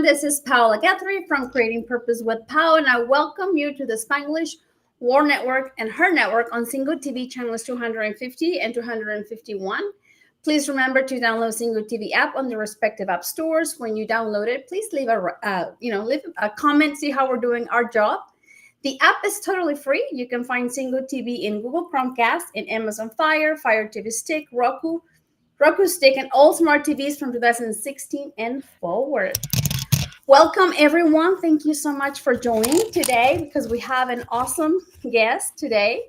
everyone. This is Paola Guthrie from Creating Purpose with Pao, and I welcome you to the Spanglish War Network and her network on Single TV channels 250 and 251. Please remember to download Single TV app on the respective app stores. When you download it, please leave a comment, see how we're doing our job. The app is totally free. You can find Single TV in Google Chromecast, in Amazon Fire TV Stick, Roku Stick, and all smart TVs from 2016 and forward. Welcome, everyone. Thank you so much for joining today because we have an awesome guest today.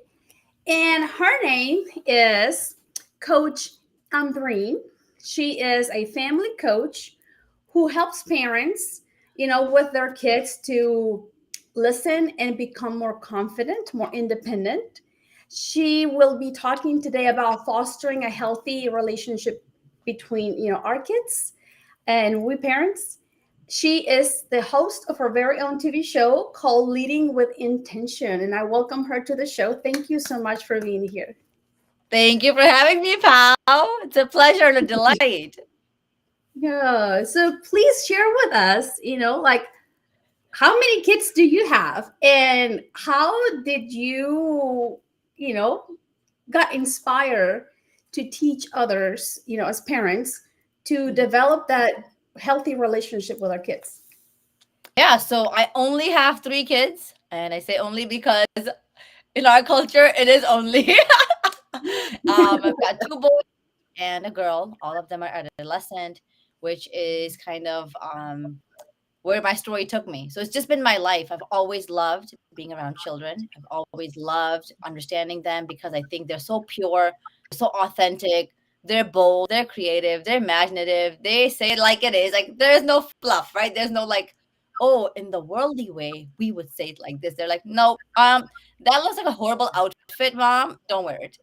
And her name is Coach Amebree. She is a family coach who helps parents, with their kids to listen and become more confident, more independent. She will be talking today about fostering a healthy relationship between, our kids and we parents. She is the host of her very own TV show called Leading with Intention, and I welcome her to the show. Thank you so much for being here. Thank you for having me, pal. It's a pleasure and a delight. Yeah, so please share with us, how many kids do you have and how did you got inspired to teach others, as parents to develop that healthy relationship with our kids? Yeah, so I only have 3 kids, and I say only because in our culture it is only. I've got 2 boys and a girl. All of them are adolescent, which is kind of where my story took me. So it's just been my life. I've always loved being around children. I've always loved understanding them because I think they're so pure, so authentic. They're bold, they're creative, they're imaginative. They say it like it is. Like there's no fluff, right? There's no like, oh, in the worldly way, we would say it like this. They're like, no, that looks like a horrible outfit, mom. Don't wear it.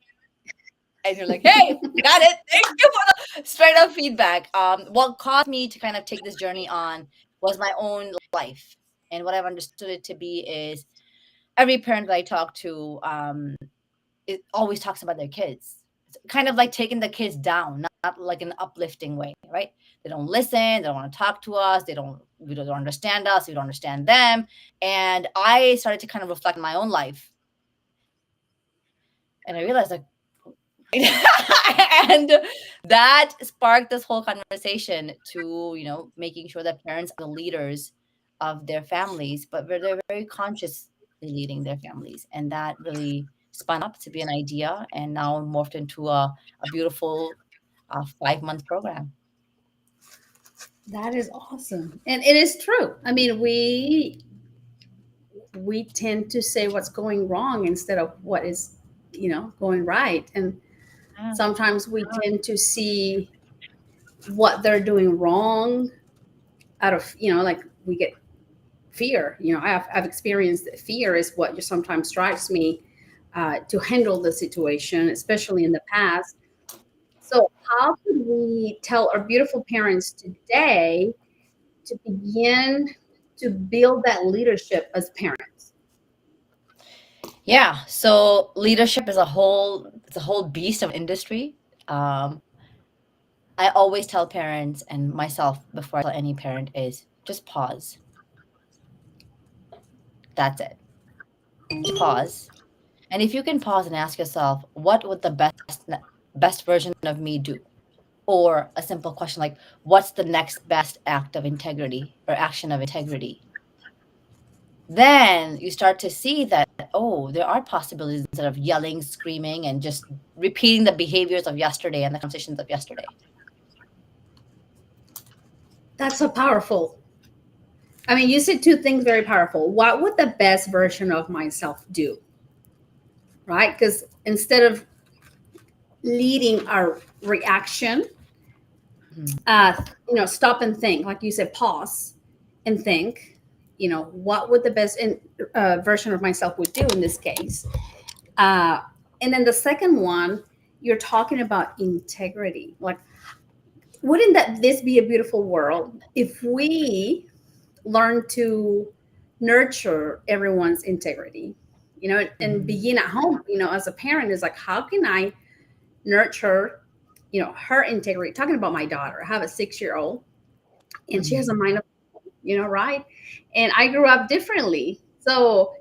And you're like, hey, got it. Thank you for the straight up feedback. What caused me to kind of take this journey on was my own life. And what I've understood it to be is every parent that I talk to, it always talks about their kids. It's kind of like taking the kids down, not like an uplifting way, right? They don't listen, they don't want to talk to us, we don't understand us, we don't understand them. And I started to kind of reflect on my own life. And I realized like and that sparked this whole conversation to making sure that parents are the leaders of their families, but they're very consciously leading their families, and that really spun up to be an idea and now morphed into a beautiful 5-month program. That is awesome. And it is true. I mean, we tend to say what's going wrong instead of what is, going right. And Yeah. sometimes we tend to see what they're doing wrong out of, like we get fear. I've experienced that fear is what just sometimes drives me to handle the situation, especially in the past. So, how could we tell our beautiful parents today to begin to build that leadership as parents? Yeah, so leadership is a whole beast of industry. um, I always tell parents and myself before I tell any parent is just pause. That's it. Just pause. And if you can pause and ask yourself, what would the best version of me do? Or a simple question like, what's the next best act of integrity or action of integrity? Then you start to see that, oh, there are possibilities instead of yelling, screaming, and just repeating the behaviors of yesterday and the conversations of yesterday. That's so powerful. I mean, you said two things very powerful. What would the best version of myself do? Right? Because instead of leading our reaction, Mhm. stop and think, like you said, pause and think, what would the best version of myself would do in this case. Uh, and then the second one, you're talking about integrity. Like, wouldn't that this be a beautiful world if we learn to nurture everyone's integrity, and Mhm. begin at home, as a parent is like, how can I nurture, her integrity? Talking about my daughter, I have a 6-year old and she has Mhm. a mind of, right? And I grew up differently. So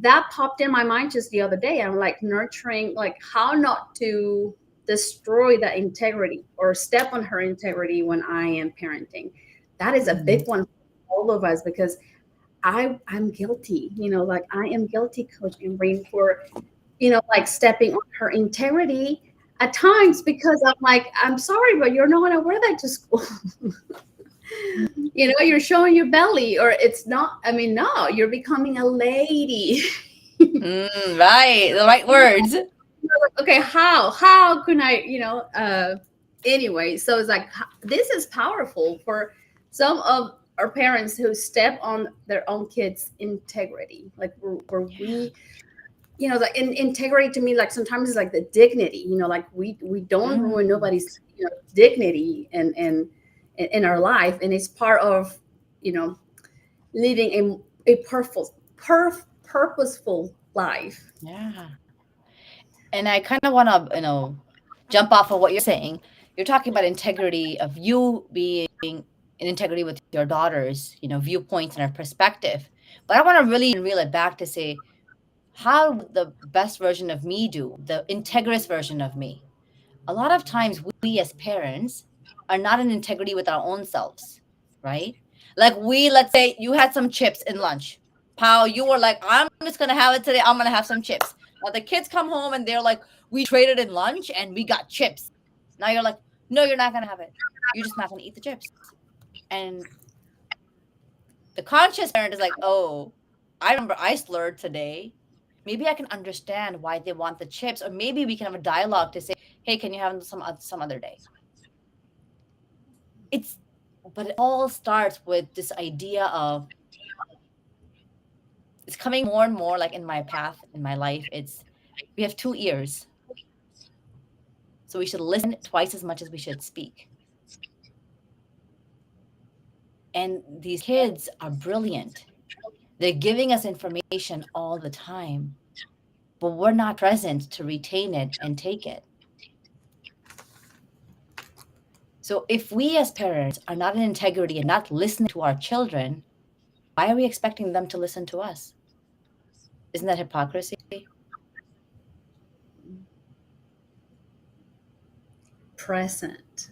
that popped in my mind just the other day. I'm like nurturing, like how not to destroy that integrity or step on her integrity when I am parenting. That is a big Mhm. one for all of us because I'm guilty, like I am guilty, Coach Amebree, for like stepping on her integrity at times because I'm like, I'm sorry, but you're not gonna wear that to school. You're showing your belly, or it's not. I mean, no, you're becoming a lady. Right, the right words. Okay, how can I, anyway, so it's like this is powerful for some of our parents who step on their own kids' integrity, like where we the integrity to me, like sometimes it's like the dignity, like we don't ruin Mm. nobody's dignity and in our life, and it's part of you know living a purposeful life. Yeah. And I kind of want to, jump off of what you're saying. You're talking about integrity of you being in integrity with your daughter's, viewpoints and her perspective. But I want to really reel it back to say, how would the best version of me do, the integrous version of me? A lot of times we as parents are not in integrity with our own selves, right? Like let's say you had some chips in lunch. Pal, you were like, I'm just gonna have it today. I'm gonna have some chips. Now the kids come home and they're like, we traded in lunch and we got chips. Now you're like, no, you're not gonna have it. You're just not gonna eat the chips. And the conscious parent is like, oh, I remember I slurred today. Maybe I can understand why they want the chips, or maybe we can have a dialogue to say, hey, can you have them some other day? It's But it all starts with this idea of, it's coming more and more like in my path in my life. It's We have two ears, so we should listen twice as much as we should speak. And these kids are brilliant. They're giving us information all the time, but we're not present to retain it and take it. So if we as parents are not in integrity and not listening to our children, why are we expecting them to listen to us? Isn't that hypocrisy? Present.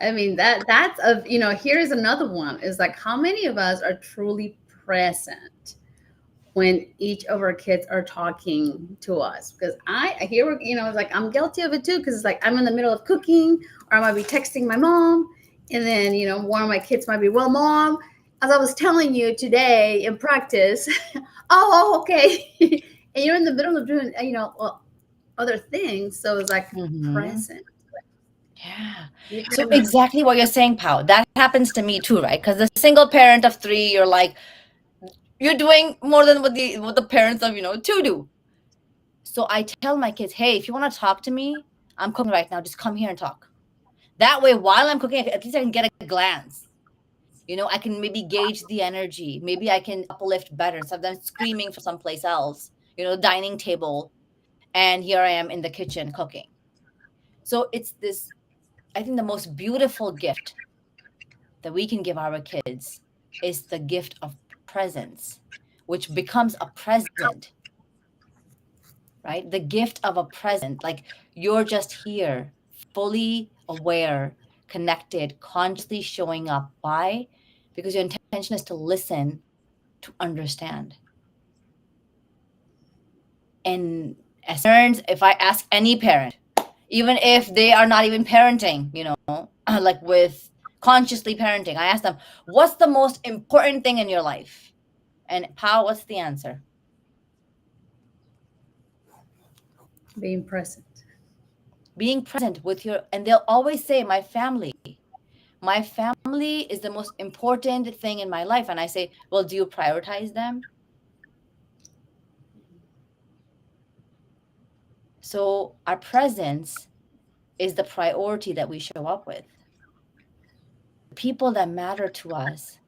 I mean, that's a here's another one, is like how many of us are truly present when each of our kids are talking to us? Because I hear, it's like I'm guilty of it too, because it's like I'm in the middle of cooking, or I might be texting my mom, and then one of my kids might be, well, mom, as I was telling you today in practice. Okay. And you're in the middle of doing well, other things, so it's like Mm-hmm. present. Yeah. You So know, exactly what you're saying, Pau. That happens to me too, right? Because the single parent of three, you're like, you're doing more than what the parents of two do. So I tell my kids, hey, if you want to talk to me, I'm cooking right now. Just come here and talk. That way, while I'm cooking, at least I can get a glance. I can maybe gauge the energy. Maybe I can uplift better instead of them screaming from someplace else. Dining table, and here I am in the kitchen cooking. So it's this. I think the most beautiful gift that we can give our kids is the gift of presence, which becomes a present, right? The gift of a present, like you're just here, fully aware, connected, consciously showing up. Why? Because your intention is to listen, to understand. And as parents, if I ask any parent, even if they are not even parenting, like with consciously parenting, I ask them, what's the most important thing in your life? And Pau, what's the answer? being present. Being present with and they'll always say, my family. My family is the most important thing in my life. And I say, well, do you prioritize them? So our presence is the priority that we show up with. The people that matter to us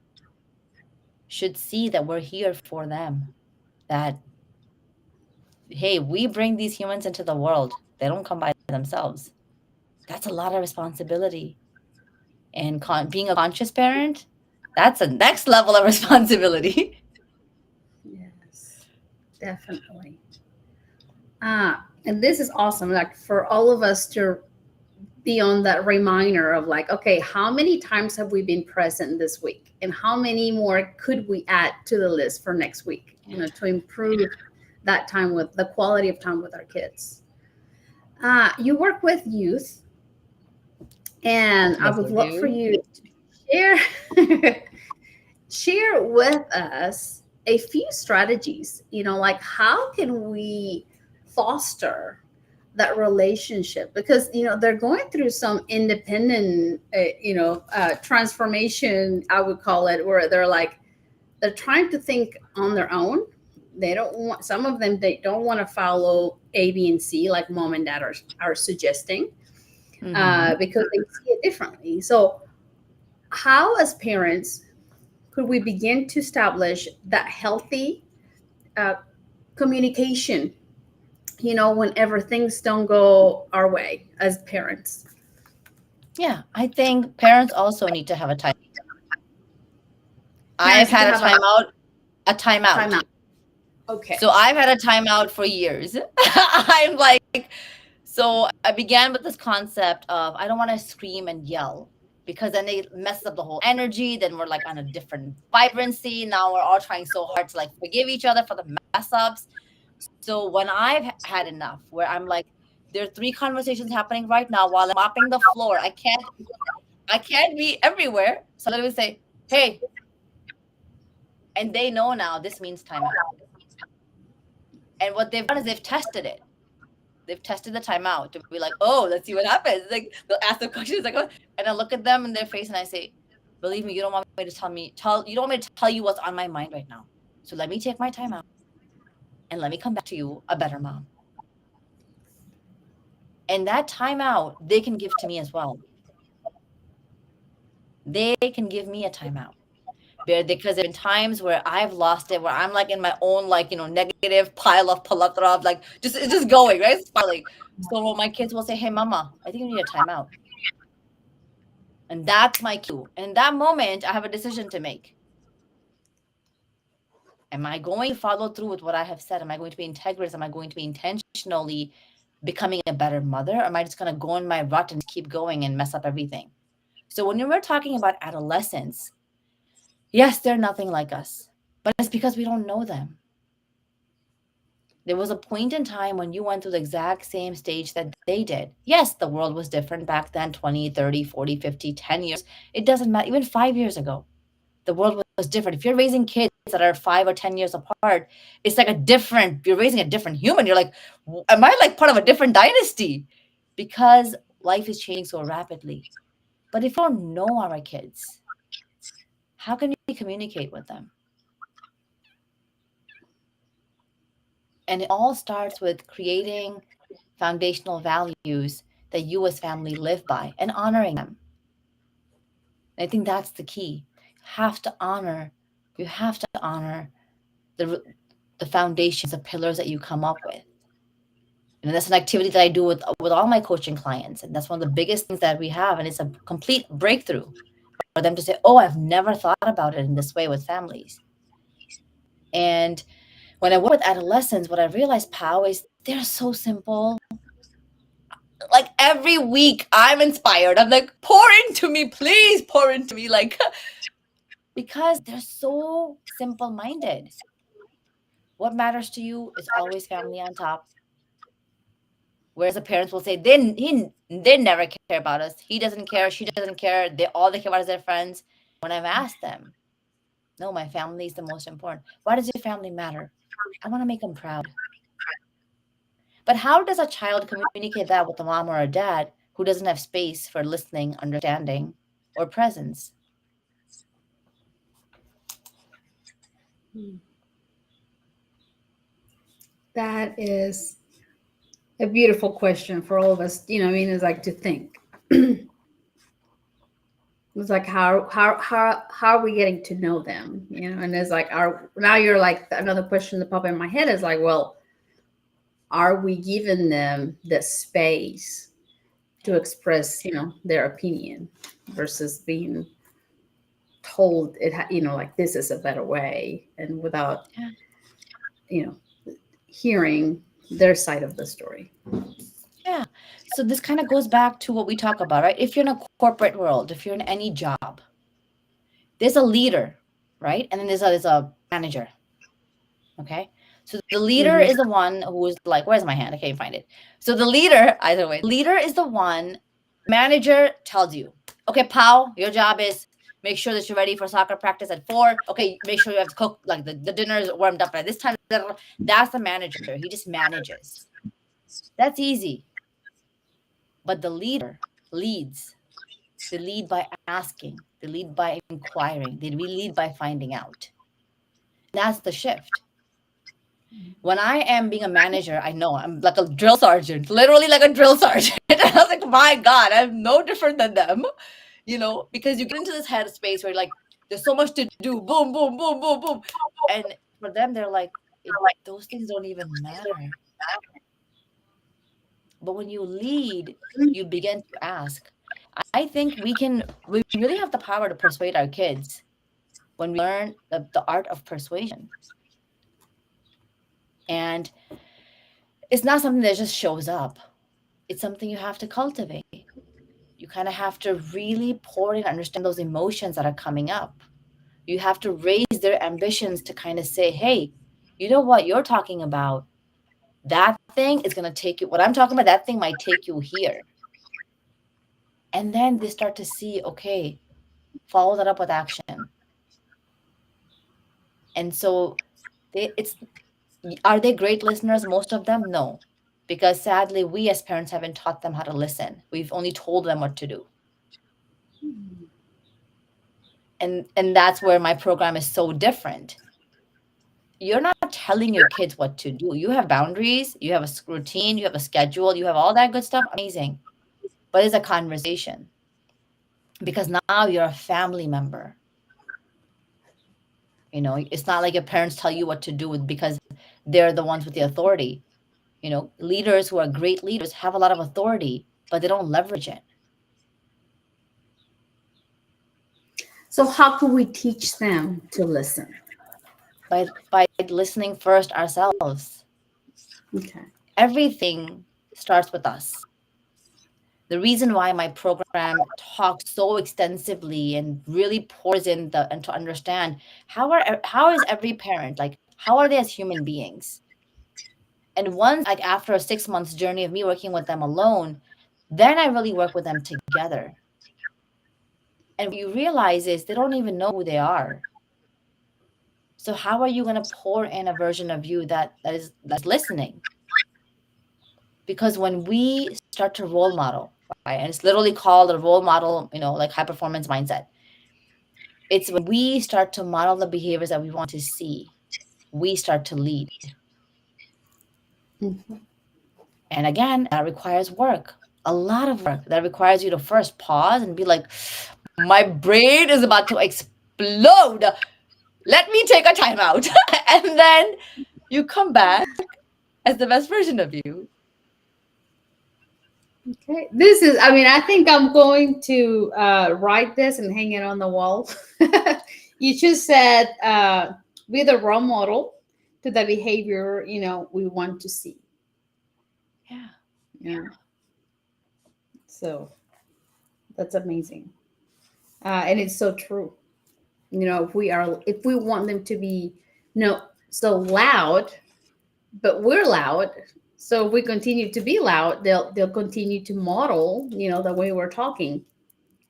should see that we're here for them. That, hey, we bring these humans into the world. They don't come by themselves. That's a lot of responsibility. And being a conscious parent, that's a next level of responsibility. Yes, definitely. And this is awesome. Like for all of us to be on that reminder of like, okay, how many times have we been present this week, and how many more could we add to the list for next week? You know, to improve that time with the quality of time with our kids. You work with youth, and I Yes, would I love for do. you to share share with us a few strategies, you know, like how can we foster that relationship, because you know they're going through some independent transformation, I would call it, where they're like they're trying to think on their own. They don't want, some of them, they don't want to follow A, B, and C like mom and dad are suggesting, Mm-hmm. because they see it differently. So how as parents could we begin to establish that healthy uh, communication, you know, whenever things don't go our way as parents? Yeah, I think parents also need to have a time. I've Parents need to had a have a timeout, a timeout. timeout. Okay. So I've had a timeout for years. I'm like, so I began with this concept of I don't want to scream and yell because then they mess up the whole energy. Then we're like on a different vibrancy. Now we're all trying so hard to like forgive each other for the mess ups. So when I've had enough, where I'm like, there are three conversations happening right now while I'm mopping the floor. I can't be everywhere. So I literally say, hey, and they know now this means timeout. And what they've done is they've tested it. They've tested the timeout to be like, oh, let's see what happens. Like they'll ask the questions like, oh, and I look at them in their face and I say, believe me, you don't want me to you don't want me to tell you what's on my mind right now. So let me take my time out and let me come back to you a better mom. And that timeout they can give to me as well. They can give me a timeout. Because there have been times where I've lost it, where I'm like in my own like negative pile of palatra of like just it's just going right, spiraling. So my kids will say, "Hey, mama, I think you need a timeout," and that's my cue. In that moment, I have a decision to make. Am I going to follow through with what I have said? Am I going to be integrous? Am I going to be intentionally becoming a better mother? Or am I just going to go in my rut and keep going and mess up everything? So when we're talking about adolescents, yes, they're nothing like us, but it's because we don't know them. There was a point in time when you went through the exact same stage that they did. Yes, the world was different back then, 20, 30, 40, 50, 10 years. It doesn't matter. Even 5 years ago, the world was different. If you're raising kids that are 5 or 10 years apart, it's like you're raising a different human. You're like, am I like part of a different dynasty? Because life is changing so rapidly. But if we don't know our kids, how can we communicate with them? And it all starts with creating foundational values that you as family live by and honoring them. And I think that's the key. Have to honor, you have to honor the the foundations, the pillars that you come up with. And that's an activity that I do with all my coaching clients. And that's one of the biggest things that we have. And it's a complete breakthrough for them to say, oh, I've never thought about it in this way with families. And when I work with adolescents, what I realize, Pow, is they're so simple. Like every week I'm inspired. I'm like, pour into me, please pour into me. Like, because they're so simple minded. What matters to you is always family on top. Whereas the parents will say, they never care about us. He doesn't care. She doesn't care. All they care about is their friends. When I've asked them, no, my family is the most important. Why does your family matter? I want to make them proud. But how does a child communicate that with a mom or a dad who doesn't have space for listening, understanding, or presence? That is a beautiful question for all of us. You know, I mean, it's like to think. It's like how are we getting to know them? You know, and it's like our now you're like another question that popped in my head is like, well, are we giving them the space to Yeah. express, you know, their opinion? versus being told like this is a better way, and without Yeah. you know hearing their side of the story. Yeah. So this kind of goes back to what we talk about, right? If you're in a corporate world, if you're in any job, there's a leader, right? And then there's a manager. Okay. So the leader Mhm. is the one who is like, where's my hand? I can't find it. So the leader, either way, leader is the one, manager tells you, okay, pal, your job is make sure that you're ready for soccer practice at 4. Okay, make sure you have to cook, like the dinner is warmed up by this time. That's the manager. He just manages. That's easy. But the leader leads. They lead by asking, they lead by inquiring, they lead by finding out. That's the shift. When I am being a manager, I know I'm like a drill sergeant, literally like a drill sergeant. I was like, my God, I'm no different than them, because you get into this headspace where like there's so much to do, boom, boom, boom, boom, boom. And for them, they're like, those things don't even matter. But when you lead, you begin to ask. I think we really have the power to persuade our kids when we learn the art of persuasion. And it's not something that just shows up, it's something you have to cultivate. You kind of have to really pour in, understand those emotions that are coming up. You have to raise their ambitions to kind of say, hey, you know what you're talking about? That thing is going to take you, what I'm talking about, that thing might take you here. And then they start to see, okay, follow that up with action. And so it's, are they great listeners? Most of them, no. Because sadly, we as parents haven't taught them how to listen. We've only told them what to do. And that's where my program is so different. You're not telling your kids what to do. You have boundaries, you have a routine, you have a schedule, you have all that good stuff. Amazing. But it's a conversation because now you're a family member. It's not like your parents tell you what to do because they're the ones with the authority. Leaders who are great leaders have a lot of authority, but they don't leverage it. So how can we teach them to listen? By listening first ourselves. Okay. Everything starts with us. The reason why my program talks so extensively and really pours in the and to understand how is every parent, like how are they as human beings. And once, like after a 6 months journey of me working with them alone, then I really work with them together. And what you realize is they don't even know who they are. So how are you going to pour in a version of you that's listening? Because when we start to role model, right, and it's literally called a role model, like high performance mindset. It's when we start to model the behaviors that we want to see, we start to lead. Mhm. And again, that requires work, a lot of work. That requires you to first pause and be like, my brain is about to explode. Let me take a timeout. And then you come back as the best version of you. Okay. I think I'm going to write this and hang it on the wall. You just said be the role model to the behavior, we want to see. Yeah. Yeah. So that's amazing. And it's so true. If we want them to be, so loud, but we're loud. So if we continue to be loud, they'll continue to model, the way we're talking.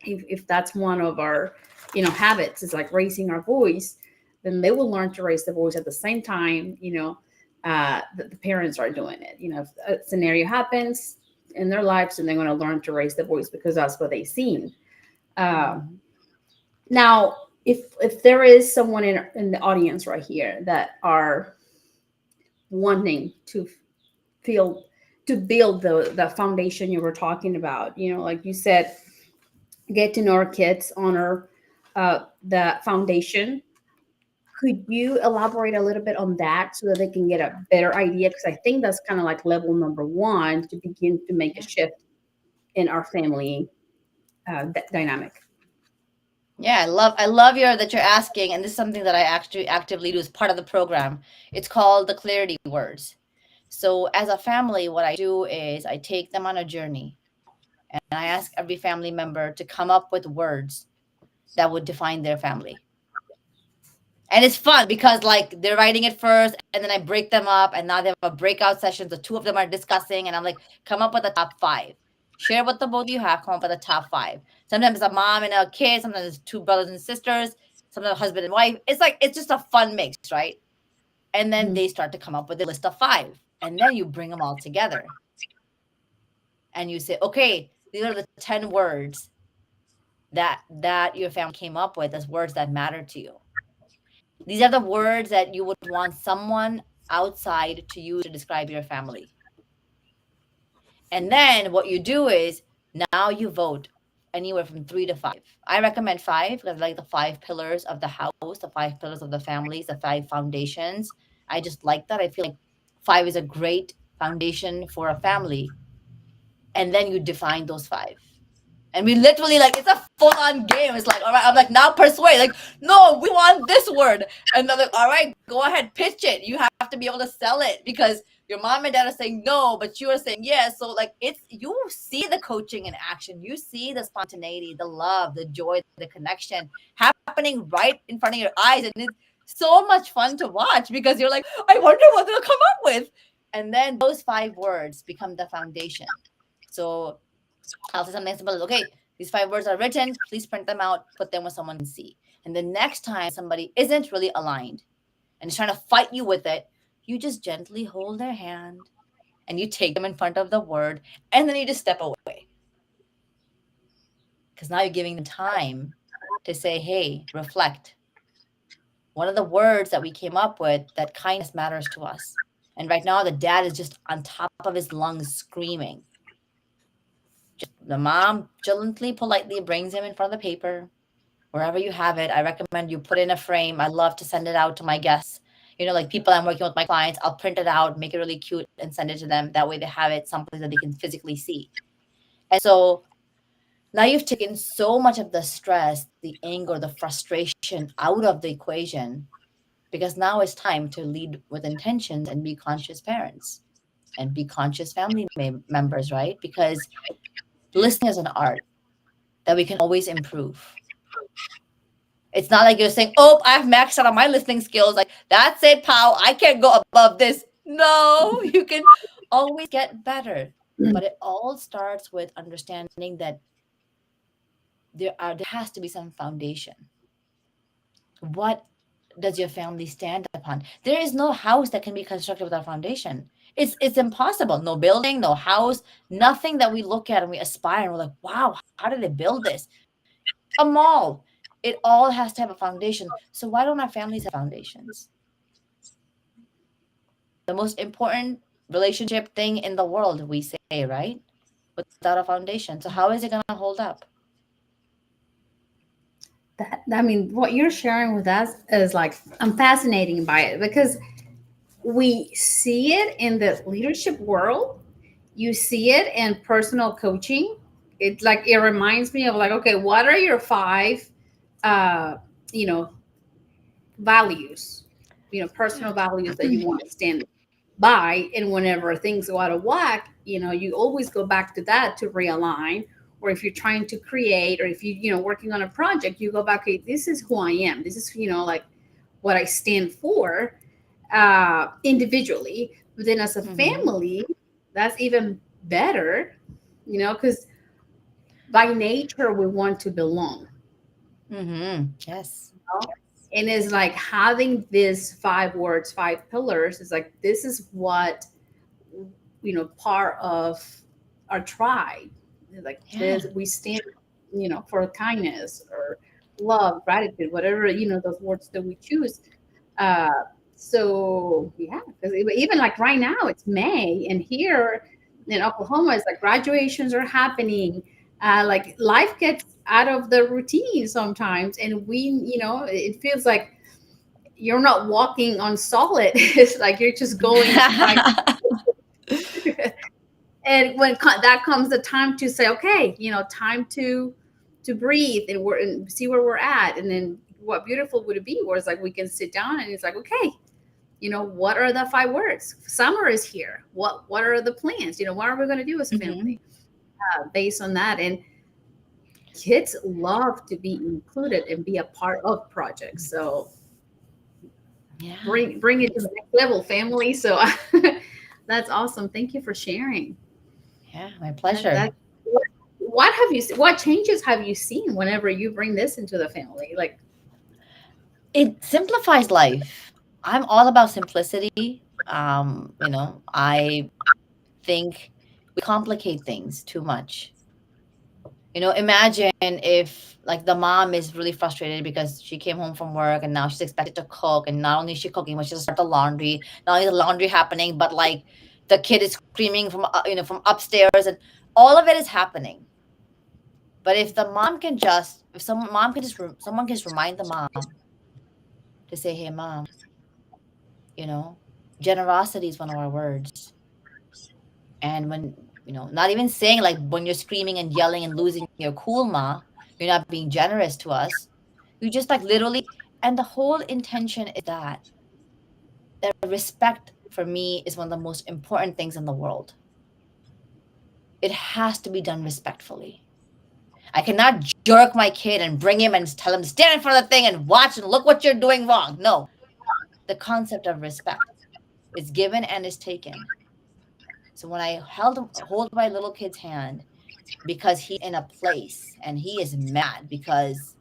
If that's one of our, habits is like raising our voice, then they will learn to raise the voice at the same time, that the parents are doing it. If a scenario happens in their lives, and they're going to learn to raise the voice because that's what they've seen. Um, Now, if there is someone in the audience right here that are wanting to feel to build the foundation you were talking about, like you said, get to know our kids, honor the foundation. Could you elaborate a little bit on that so that they can get a better idea? Because I think that's kind of like level number one to begin to make a Yeah. shift in our family dynamic. Yeah, I love your that you're asking, and this is something that I actually actively do as part of the program. It's called the clarity words. So as a family, what I do is I take them on a journey, and I ask every family member to come up with words that would define their family. And it's fun because like they're writing it first, and then I break them up, and now they have a breakout session. The two of them are discussing, and I'm like, come up with the top five. Share what the both of you have. Come up with the top five. Sometimes it's a mom and a kid. Sometimes it's two brothers and sisters. Sometimes a husband and wife. It's like it's just a fun mix, right? And then Mhm. they start to come up with a list of five, and then you bring them all together, and you say, okay, these are the 10 words that your family came up with as words that matter to you. These are the words that you would want someone outside to use to describe your family. And then what you do is now you vote anywhere from 3 to 5. I recommend five because I like the 5 pillars of the house, the 5 pillars of the families, the 5 foundations. I just like that. I feel like five is a great foundation for a family. And then you define those five. And we literally like it's a full on game. It's like, all right, I'm like now persuade. Like, no, we want this word. And they're like, all right, go ahead, pitch it. You have to be able to sell it because your mom and dad are saying no, but you are saying yes. So like it's you see the coaching in action. You see the spontaneity, the love, the joy, the connection happening right in front of your eyes. And it's so much fun to watch because you're like, I wonder what they'll come up with. And then those 5 words become the foundation. So I'll say something simple as, okay, these 5 words are written. Please print them out, put them where someone can see. And the next time somebody isn't really aligned and is trying to fight you with it, you just gently hold their hand and you take them in front of the word and then you just step away. Because now you're giving them time to say, hey, reflect. One of the words that we came up with that kindness matters to us. And right now, the dad is just on top of his lungs screaming. The mom gently, politely brings him in front of the paper, wherever you have it. I recommend you put it in a frame. I love to send it out to my guests. Like people I'm working with, my clients, I'll print it out, make it really cute, and send it to them. That way they have it someplace that they can physically see. And so now you've taken so much of the stress, the anger, the frustration out of the equation because now it's time to lead with intentions and be conscious parents and be conscious family members, right? Because listening is an art that we can always improve. It's not like you're saying, "Oh, I've maxed out on my listening skills. Like that's it, pal. I can't go above this." No, you can always get better. But it all starts with understanding that there has to be some foundation. What does your family stand upon? There is no house that can be constructed without foundation. It's impossible. No building, no house, nothing that we look at and we aspire and we're like, wow, how did they build this? A mall. It all has to have a foundation. So why don't our families have foundations? The most important relationship thing in the world, we say, right? Without a foundation. So how is it going to hold up? That I mean, what you're sharing with us is like I'm fascinating by it because we see it in the leadership world. You see it in personal coaching. It's like it reminds me of like, okay, what are your five, uh, you know, values, personal values that you want to stand by, and whenever things go out of whack, you always go back to that to realign. Or if you're trying to create, or if working on a project, you go back, okay, this is who I am, this is like what I stand for, individually. But then as a Mm-hmm. family, that's even better, because by nature we want to belong. Mm-hmm. Yes. And it's like having these 5 words, 5 pillars, is like this is what part of our tribe. Like Yeah. this, we stand, for kindness or love, gratitude, whatever, those words that we choose. Uh, so yeah, because even like right now it's May, and here in Oklahoma, it's like graduations are happening. Like life gets out of the routine sometimes, and it feels like you're not walking on solid. It's like you're just going by. And when that comes the time to say, okay, time to to breathe and see where we're at. And then what beautiful would it be where it's like we can sit down and it's like, okay, what are the 5 words? Summer is here. What are the plans? What are we going to do as a Hmm. family based on that? And kids love to be included and be a part of projects. So Yeah. bring it to the next level, family. So that's awesome. Thank you for sharing. Yeah. My That pleasure. what have you what changes have you seen whenever you bring this into the family? Like, It simplifies life. I'm all about simplicity. I think we complicate things too much. Imagine if like the mom is really frustrated because she came home from work and now she's expected to cook, and not only is she cooking, but she has to start the laundry. Not only the laundry happening, but like the kid is screaming from from upstairs, and all of it is happening. But if the mom can just, if some mom can just, someone can just remind the mom to say, "Hey, mom, you know, generosity is one of our words." And when, not even saying like when you're screaming and yelling and losing your cool, ma, you're not being generous to us. You just like literally, and the whole intention is that respect for me is one of the most important things in the world. It has to be done respectfully. I cannot jerk my kid and bring him and tell him to stand in front of the thing and watch and look what you're doing wrong. No, the concept of respect is given and is taken. So when I hold my little kid's hand because he's in a place and he is mad because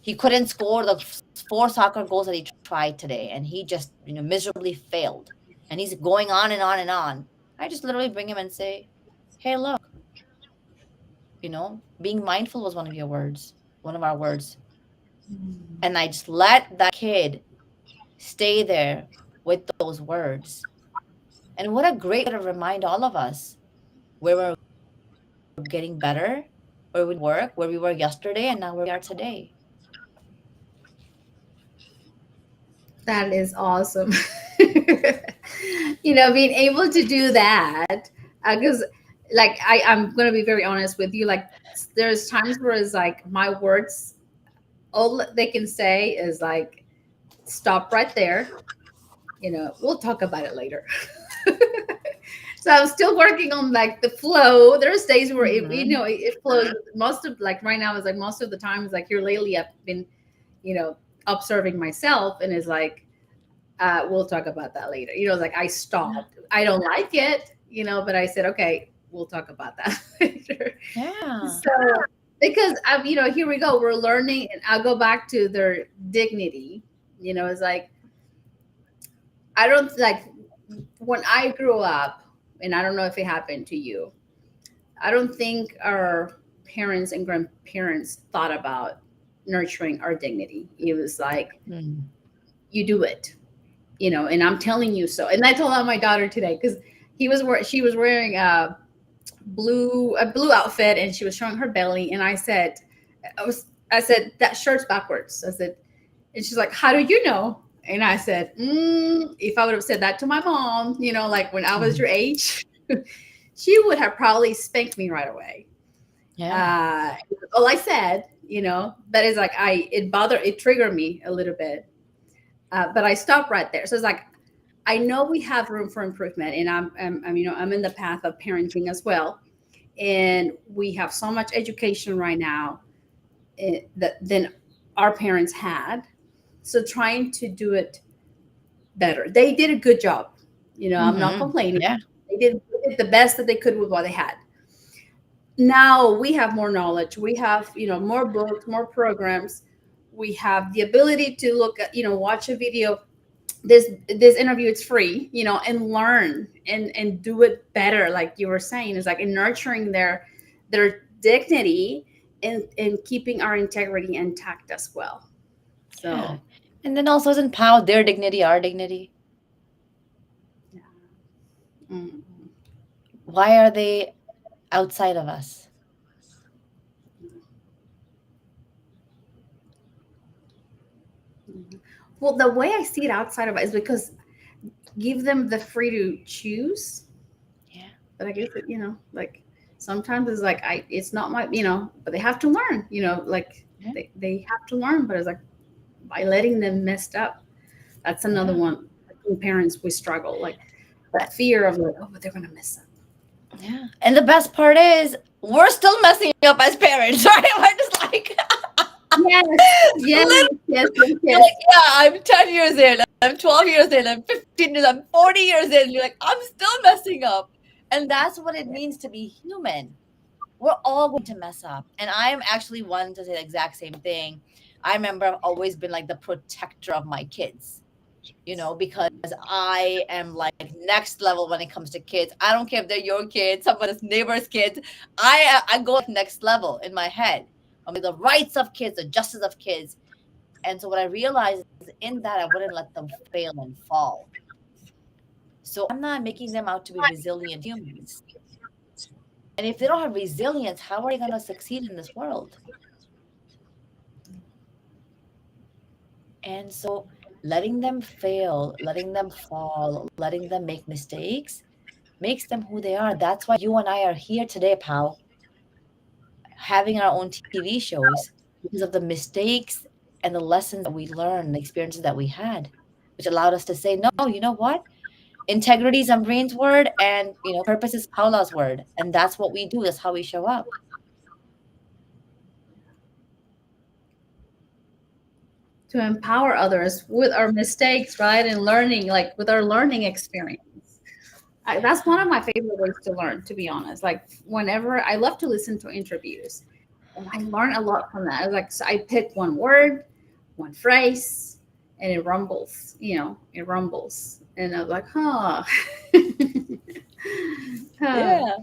he couldn't score the 4 soccer goals that he tried today, and he just miserably failed, and he's going on and on and on. I just literally bring him and say, "Hey, look, being mindful was one of your words, one of our words." And I just let that kid stay there with those words. And what a great way to remind all of us where we're getting better, where we work, where we were yesterday, and now where we are today. that is awesome. Being able to do that, because like I'm gonna be very honest with you. Like, there's times where it's like my words, all they can say is like, stop right there. We'll talk about it later. So I'm still working on like the flow. There's days where Mm-hmm. it flows. Most of, like, right now is like most of the time is like, here lately I've been, you know, observing myself, and is like, we'll talk about that later. Like, I stopped. I don't like it, but I said, okay, we'll talk about that later. Yeah. So because here we go. We're learning, and I'll go back to their dignity. It's like, I don't like, when I grew up, and I don't know if it happened to you. I don't think our parents and grandparents thought about nurturing our dignity. It was like, Mm. you do it, and I'm telling you so. And I told my daughter today, because she was wearing a blue outfit, and she was showing her belly, and I said, that shirt's backwards. I said, and she's like, how do you know? And I said, if I would have said that to my mom, like when I was your age, she would have probably spanked me right away. Yeah. uh all I said, but it's like, it triggered me a little bit. But I stopped right there. So it's like, I know we have room for improvement, and I'm in the path of parenting as well, and we have so much education right now, than our parents had. So trying to do it better. They did a good job. I'm not Mm-hmm. complaining. Yeah. They did the best that they could with what they had. Now we have more knowledge. We have, more books, more programs. We have the ability to look at, watch a video. This interview, it's free, and learn and do it better. Like you were saying, is like in nurturing their dignity, and keeping our integrity intact as well. Yeah. So And then also isn't power their dignity, our dignity? yeah. Mm. Why are they outside of us? Well, the way I see it outside of it is because give them the free to choose. Yeah. But I guess, like, Sometimes it's like it's not my, but they have to learn, like Yeah. they have to learn, but it's like by letting them messed up. That's another Yeah. one. Like, parents, we struggle, like that fear of like, oh, but they're gonna mess up. Yeah. And the best part is we're still messing up as parents, right? We're just like Yes, yes, literally, yes, yes, you're yes. like, yeah, I'm 10 years in, I'm 12 years in, I'm 15 years, I'm 40 years in. You're like, I'm still messing up. And that's what it means to be human. We're all going to mess up. And I'm actually one to say the exact same thing. I remember I've always been like the protector of my kids, because I am like next level when it comes to kids. I don't care if they're your kids, somebody's neighbor's kids. I go like next level in my head. I'm like the rights of kids, the justice of kids. And so what I realized is in that I wouldn't let them fail and fall. So I'm not making them out to be resilient humans. And if they don't have resilience, how are they going to succeed in this world? And so letting them fail, letting them fall, letting them make mistakes makes them who they are. That's why you and I are here today, pal, having our own TV shows because of the mistakes and the lessons that we learned, the experiences that we had, which allowed us to say, no, you know what? Integrity is Ambreen's word, and purpose is Paula's word. And that's what we do. That's how we show up. To empower others with our mistakes, right? And learning, like with our learning experience. That's one of my favorite ways to learn, to be honest. Like whenever I love to listen to interviews, and I learn a lot from that. Like, so I pick one word, one phrase, and it rumbles. It rumbles, and I'm like, huh, huh. Yeah.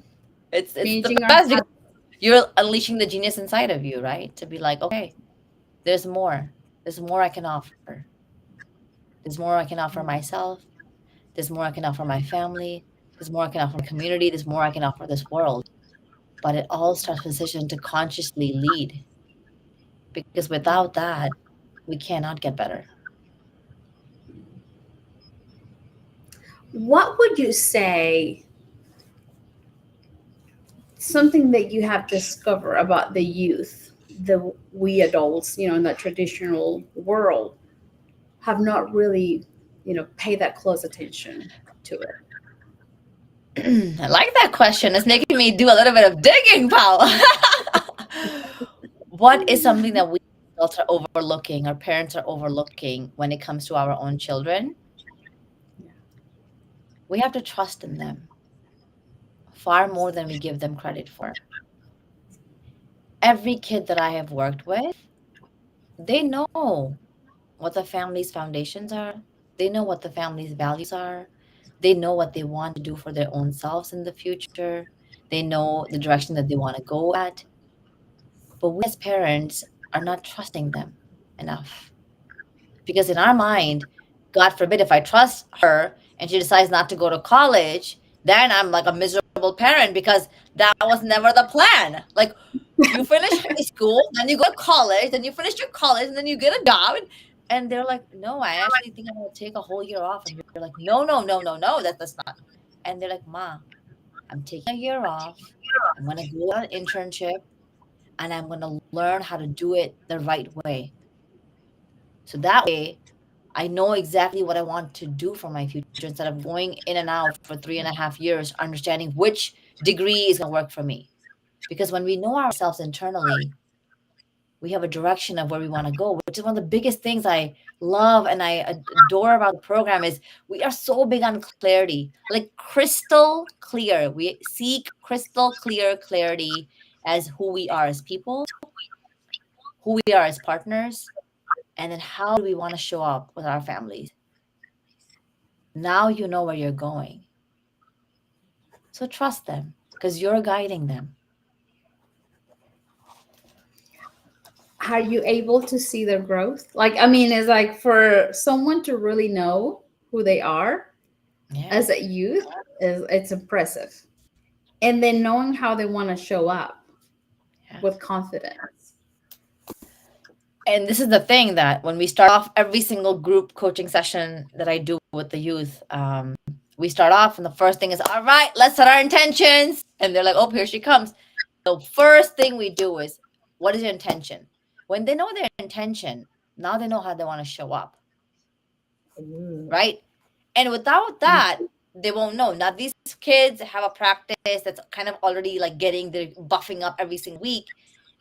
It's the Changing our best because path. you're unleashing the genius inside of you, right? To be like, okay, there's more. There's more I can offer. There's more I can offer myself. There's more I can offer my family. There's more I can offer my community. There's more I can offer this world. But it all starts with a decision to consciously lead. Because without that, we cannot get better. What would you say? Something that you have discovered about the youth, the we adults, in that traditional world, have not really, paid that close attention to it. I like that question. It's making me do a little bit of digging, Paul. What is something that we adults are overlooking, our parents are overlooking when it comes to our own children? We have to trust in them far more than we give them credit for. Every kid that I have worked with, they know what the family's foundations are. They know what the family's values are. They know what they want to do for their own selves in the future. They know the direction that they want to go at. But we as parents are not trusting them enough. Because in our mind, God forbid, if I trust her and she decides not to go to college, then I'm like a miserable parent because that was never the plan. Like you finish high school, then you go to college, then you finish your college, and then you get a job. And they're like, no, I actually think I'm going to take a whole year off. And you're like, no, no, no, no, no, that's not. And they're like, Ma, I'm taking a year off. I'm going to go on an internship and I'm going to learn how to do it the right way. So that way, I know exactly what I want to do for my future instead of going in and out for 3.5 years, understanding which degree is going to work for me. Because when we know ourselves internally, we have a direction of where we want to go, which is one of the biggest things I love and I adore about the program is we are so big on clarity, like crystal clear. We seek crystal clear clarity as who we are as people, who we are as partners, and then how do we want to show up with our families. Now you know where you're going. So trust them because you're guiding them. Are you able to see their growth? Like, I mean, it's like for someone to really know who they are Yeah. as a youth, it's impressive. And then knowing how they want to show up Yeah. with confidence. And this is the thing that when we start off every single group coaching session that I do with the youth, We start off, and the first thing is, all right, let's set our intentions. And they're like, oh, here she comes. The first thing we do is, what is your intention? When they know their intention, now they know how they want to show up, Ooh. right? And without that, they won't know. Now, these kids have a practice that's kind of already like getting the buffing up every single week.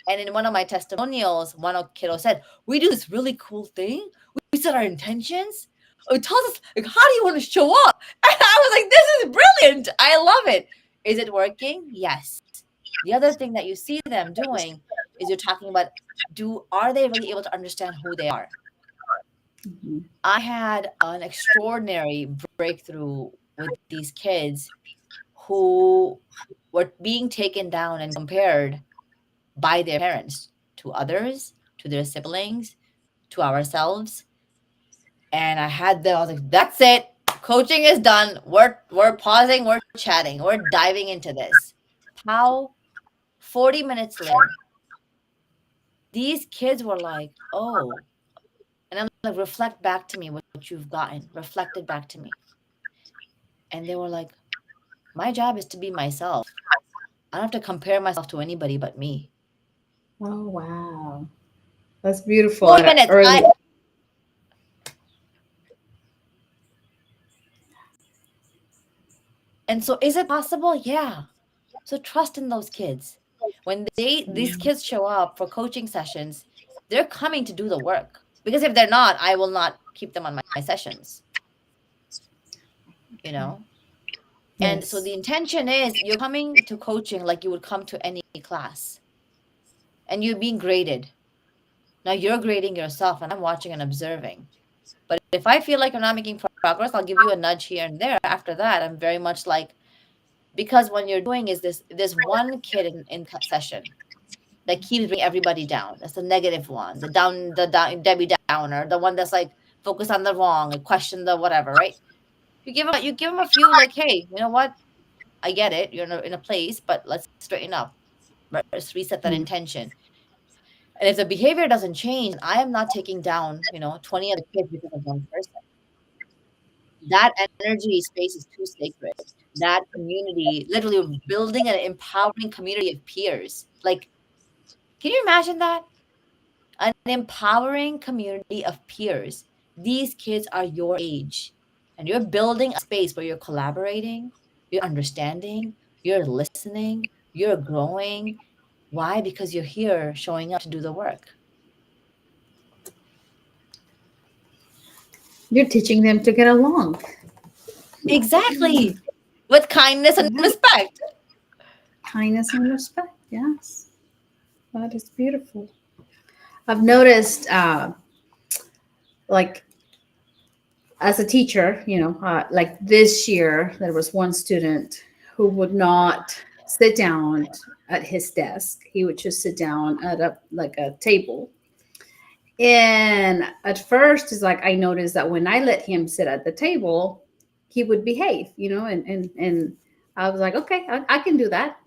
And in one of my testimonials, one kiddo said, we do this really cool thing. We set our intentions. It tells us, like, how do you want to show up? And I was like, this is brilliant. I love it. Is it working? Yes. The other thing that you see them doing is you're talking about, are they really able to understand who they are? Mhm. I had an extraordinary breakthrough with these kids who were being taken down and compared by their parents to others, to their siblings, to ourselves. And I was like, that's it. Coaching is done. We're pausing, we're chatting, we're diving into this. How 40 minutes later, these kids were like, oh, and I'm like, reflect back to me what you've gotten. Reflect it back to me. And they were like, my job is to be myself. I don't have to compare myself to anybody but me. Oh wow, that's beautiful. 40 At an minutes. early. And so is it possible? Yeah. So trust in those kids. When these Yeah. kids show up for coaching sessions, they're coming to do the work. Because if they're not, I will not keep them on my sessions, you Okay. know? And so Yes. the intention is you're coming to coaching like you would come to any class. And you're being graded. Now you're grading yourself and I'm watching and observing. But if I feel like you're not making progress, I'll give you a nudge here and there. After that, I'm very much like, because when you're doing is this, there's one kid in session that keeps bringing everybody down. That's the negative one, the Debbie Downer, the one that's like focus on the wrong and question the whatever, right? You give them a few like, hey, you know what? I get it. You're in a place, but let's straighten up. Let's reset that Yeah. intention. And if the behavior doesn't change, I am not taking down, 20 other kids because of one person. That energy space is too sacred. That community, literally building an empowering community of peers. Like, can you imagine that? An empowering community of peers. These kids are your age, and you're building a space where you're collaborating, you're understanding, you're listening, you're growing. Why? Because you're here showing up to do the work. You're teaching them to get along. Exactly. With kindness and Yeah. respect. Kindness and respect. Yes, that is beautiful. I've noticed, like as a teacher, like this year, there was one student who would not sit down at his desk. He would just sit down at a table. And at first, it's like I noticed that when I let him sit at the table, he would behave, and I was like, okay, I can do that.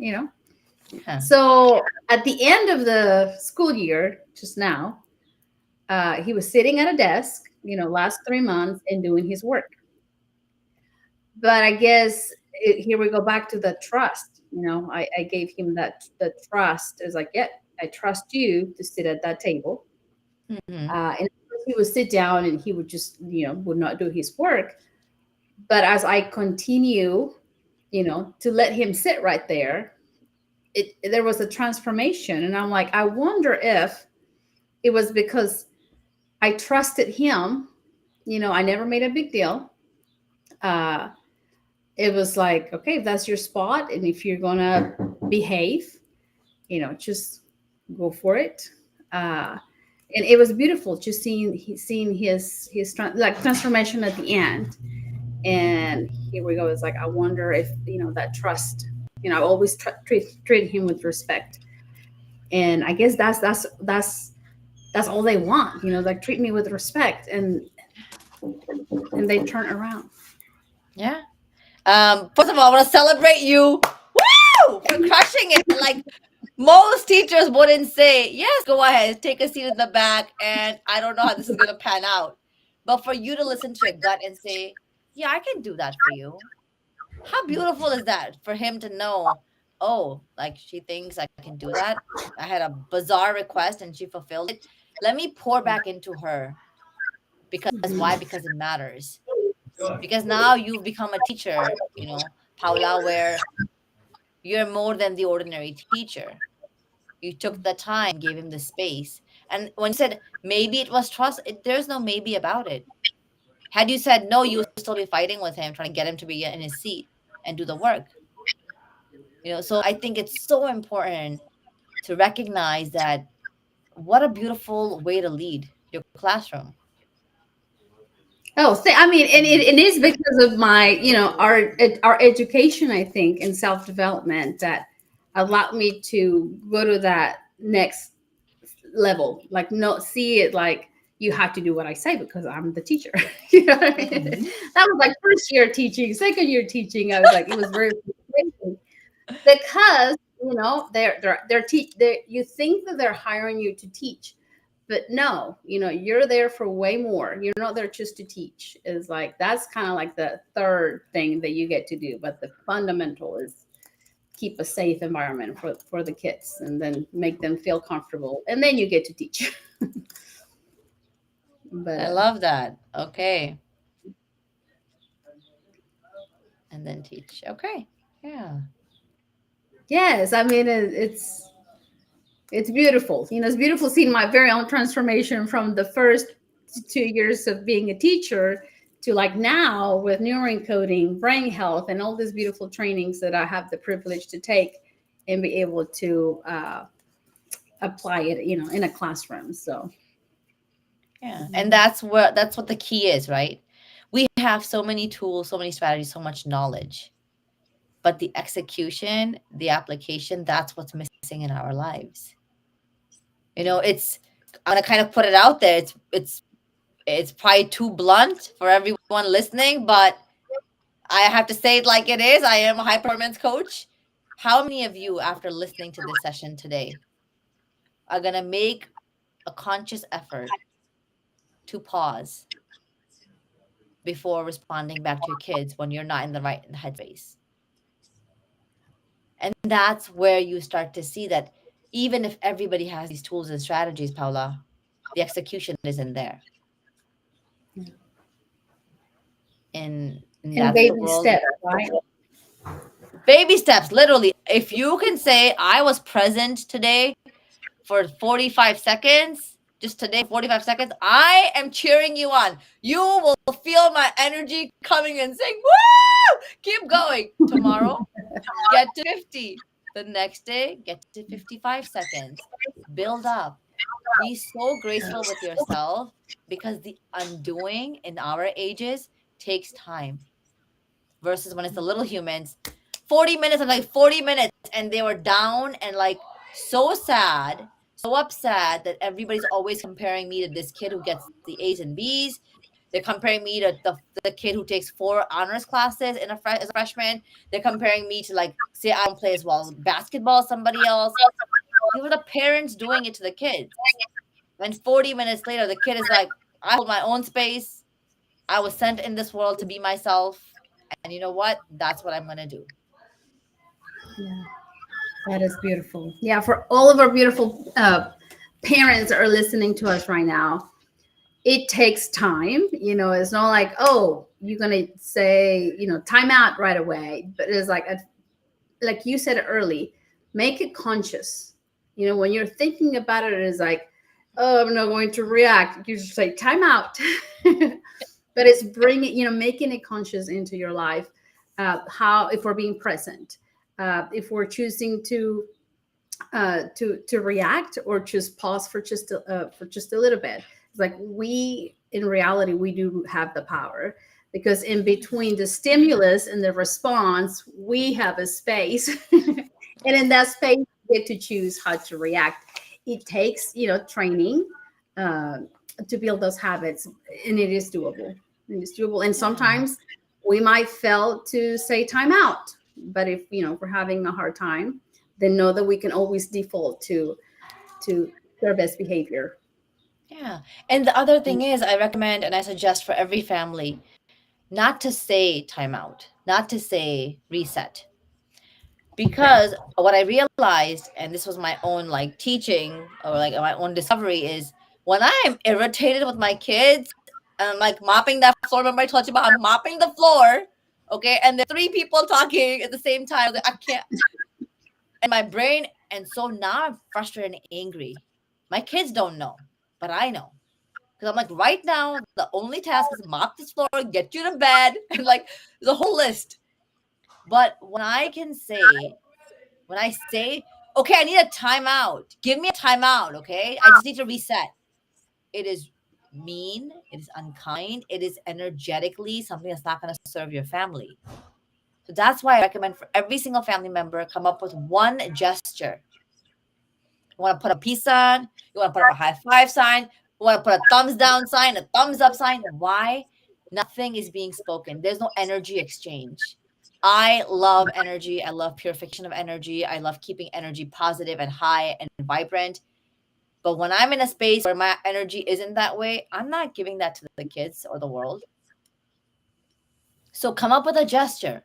Huh. So at the end of the school year, just now, he was sitting at a desk, last 3 months and doing his work. But I guess here we go back to the trust. I gave him the trust. It's like, yeah, I trust you to sit at that table. Hmm. And he would sit down and he would just, would not do his work. But as I continue, to let him sit right there, there was a transformation. And I'm like, I wonder if it was because I trusted him. I never made a big deal. Uh, it was like, okay, if that's your spot, and if you're gonna behave, just go for it. Uh, and it was beautiful just seeing his like transformation at the end. And here we go. It's like I wonder if that trust. I always treat him with respect, and I guess that's all they want. Like treat me with respect, and they turn around. Yeah. First of all, I want to celebrate you. Woo! For crushing it. Like most teachers wouldn't say, yes, go ahead, take a seat in the back, and I don't know how this is gonna pan out. But for you to listen to your gut and say, yeah, I can do that for you. How beautiful is that for him to know, oh, like she thinks I can do that. I had a bizarre request and she fulfilled it. Let me pour back into her. Because why? Mhm. Because it matters. Because now you've become a teacher, Paula, where you're more than the ordinary teacher. You took the time, gave him the space. And when you said maybe it was trust, there's no maybe about it. Had you said no, you would still be fighting with him, trying to get him to be in his seat and do the work. So I think it's so important to recognize that what a beautiful way to lead your classroom. Oh, I mean, and And it is because of my, our education, I think, and self development that allowed me to go to that next level. Like, no, see it like you have to do what I say because I'm the teacher. You know what I mean? Mhm. That was like first year teaching, second year teaching. I was like, it was very frustrating because you think that they're hiring you to teach, but no, you're there for way more. You're not there just to teach. Is like that's kind of like the third thing that you get to do, but the fundamental is keep a safe environment for the kids and then make them feel comfortable, and then you get to teach. But I love that. Okay. And then teach. Okay. Yeah. yes, I mean it's beautiful. It's beautiful seeing my very own transformation from the first 2 years of being a teacher to like now with neuroencoding, brain health, and all these beautiful trainings that I have the privilege to take and be able to apply it, in a classroom. So, Yeah. And that's what the key is, right? We have so many tools, so many strategies, so much knowledge. But the execution, the application, that's what's missing in our lives. It's I'm gonna kind of put it out there. It's probably too blunt for everyone listening, but I have to say it like it is. I am a high performance coach. How many of you, after listening to this session today, are gonna make a conscious effort to pause before responding back to your kids when you're not in the right headspace? And that's where you start to see that even if everybody has these tools and strategies, Paula, the execution isn't there. And and that's the baby world. steps, right? Baby steps, literally. If you can say, I was present today for 45 seconds, just today, 45 seconds, I am cheering you on. You will feel my energy coming and saying, woo! Keep going. Tomorrow, get to 50. The next day, get to 55 seconds. Build up. Be so graceful with yourself because the undoing in our ages takes time versus when it's the little humans. 40 minutes, I'm like 40 minutes, and they were down and like so sad, so upset that everybody's always comparing me to this kid who gets the A's and B's. They're comparing me to the kid who takes 4 honors classes as a freshman. They're comparing me to, like, say I don't play as well as basketball as somebody else. They were the parents doing it to the kids. And 40 minutes later, the kid is like, I hold my own space. I was sent in this world to be myself. And you know what? That's what I'm going to do. Yeah, that is beautiful. Yeah, for all of our beautiful parents that are listening to us right now, it takes time. It's not like, oh, you're gonna say, time out right away. But it's like you said early, make it conscious. When you're thinking about it, it's like, oh, I'm not going to react. You just say time out. But it's bringing, making it conscious into your life. How, if we're being present, if we're choosing to react or just pause for just a little bit. It's like we in reality we do have the power because in between the stimulus and the response we have a space, and in that space we get to choose how to react. It takes training uh, to build those habits, and it is doable. It is doable, and Yeah. sometimes we might fail to say time out, but if we're having a hard time, then know that we can always default to their best behavior. Yeah. And the other thing is, I recommend and I suggest for every family, not to say timeout, not to say reset. Because what I realized, and this was my own like teaching or like my own discovery, is when I'm irritated with my kids and I'm like mopping that floor. Remember I told you about I'm mopping the floor, okay, and there's three people talking at the same time. I can't, and my brain, and so now I'm frustrated and angry. My kids don't know, but I know. Because I'm like, right now, the only task is mop this floor, get you to bed, and like there's a whole list. But when I say, okay, I need a timeout, give me a timeout, okay? I just need to reset. It is mean, it is unkind, it is energetically something that's not going to serve your family. So that's why I recommend for every single family member come up with one gesture. You want to put a peace sign, you want to put up a high five sign, you want to put a thumbs down sign, a thumbs up sign. Why? Nothing is being spoken. There's no energy exchange. I love energy. I love purification of energy. I love keeping energy positive and high and vibrant. But when I'm in a space where my energy isn't that way, I'm not giving that to the kids or the world. So come up with a gesture.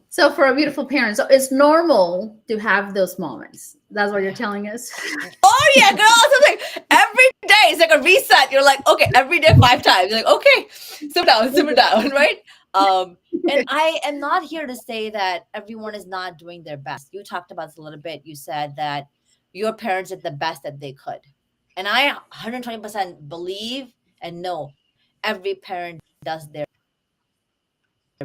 So for a beautiful parent, so it's normal to have those moments. That's what you're telling us. Oh yeah, girl. So it's like every day it's like a reset. You're like, okay, every day 5 times. You're like, okay, simmer down, right? And I am not here to say that everyone is not doing their best. You talked about this a little bit. You said that your parents did the best that they could. And I 120% believe and know every parent does their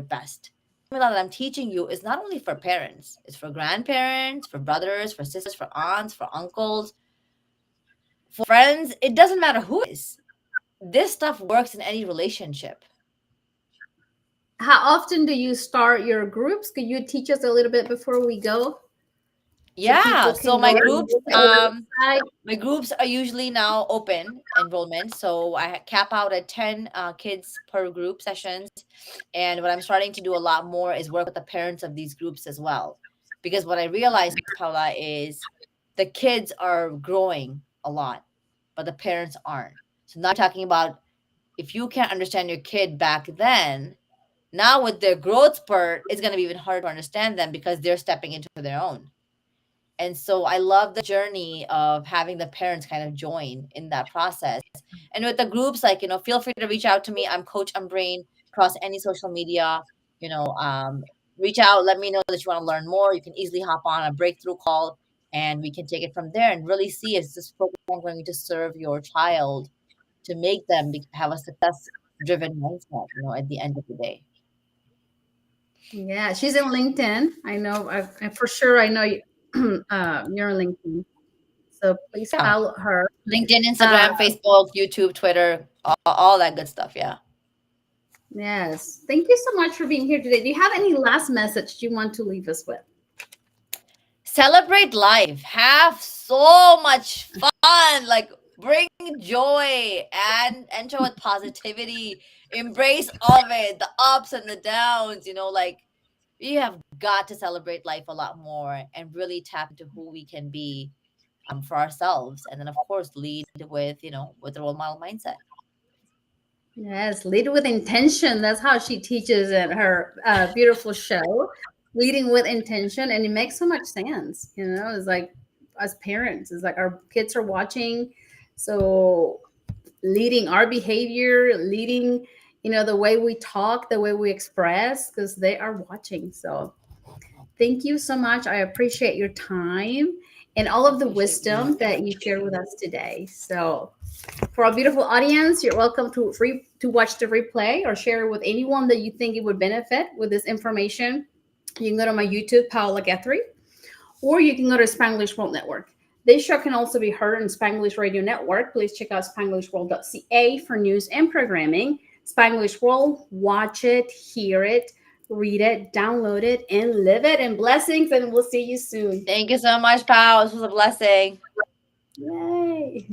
best. The formula that I'm teaching you is not only for parents, it's for grandparents, for brothers, for sisters, for aunts, for uncles, for friends. It doesn't matter who it is. This stuff works in any relationship. How often do you start your groups? Could you teach us a little bit before we go? So Yeah. people So can go my and groups, visit the website. my groups are usually now open enrollment. So I cap out at 10 kids per group sessions. And what I'm starting to do a lot more is work with the parents of these groups as well. Because what I realized, Paula, is the kids are growing a lot, but the parents aren't. So now talking about if you can't understand your kid back then, now with their growth spurt, it's going to be even harder to understand them because they're stepping into their own. And so I love the journey of having the parents kind of join in that process. And with the groups, like, feel free to reach out to me. I'm Coach Amebree across any social media. You know, reach out, let me know that you want to learn more. You can easily hop on a breakthrough call and we can take it from there and really see is this program going to serve your child to make them have a success driven mindset, at the end of the day. Yeah, she's in LinkedIn. I know, for sure, I know you, you're on LinkedIn. So please Yeah. follow her. LinkedIn, Uh, Instagram, Facebook, YouTube, Twitter, all that good stuff. Yeah. yes. Thank you so much for being here today. Do you have any last message you want to leave us with? Celebrate life. Have so much fun. Like bring joy and enter with positivity. Embrace all of it, the ups and the downs. Like we have got to celebrate life a lot more and really tap into who we can be for ourselves. And then of course lead with a role model mindset. Yes, lead with intention. That's how she teaches in her beautiful show, leading with intention. And it makes so much sense. It's like as parents, it's like our kids are watching. So leading our behavior, leading, the way we talk, the way we express, because they are watching. So thank you so much. I appreciate your time and all of the wisdom that you shared with us today. So for our beautiful audience, you're welcome to watch the replay or share it with anyone that you think it would benefit with this information. You can go to my YouTube, Paola Guthrie, or you can go to Spanglish World Network. This show can also be heard on Spanglish Radio Network. Please check out spanglishworld.ca for news and programming. Spanglish World, watch it, hear it, read it, download it, and live it. And blessings, and we'll see you soon. Thank you so much, Pao. This was a blessing. Yay.